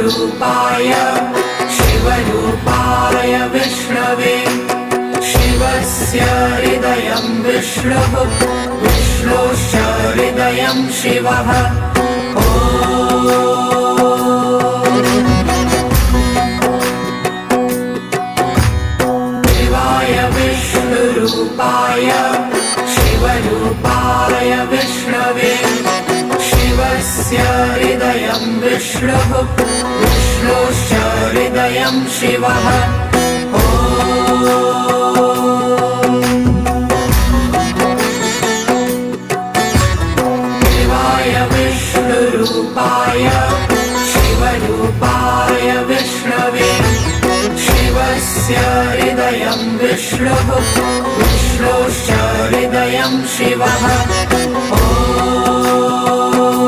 विष्णुरूपाय शिवरूपाय विष्णवे शिवस्य हृदयं विष्णुः विष्णोश्च हृदयं शिवः शिवाय विष्णुरूपाय शिवरूपाय विष्णवे शिवस्य हृदयं विष्णुः विष्णोश्च हृदयं शिवः शिवाय विष्णुरूपाय शिवरूपाय विष्णवे शिवस्य हृदयं विष्णुः विष्णोश्च हृदयं शिवः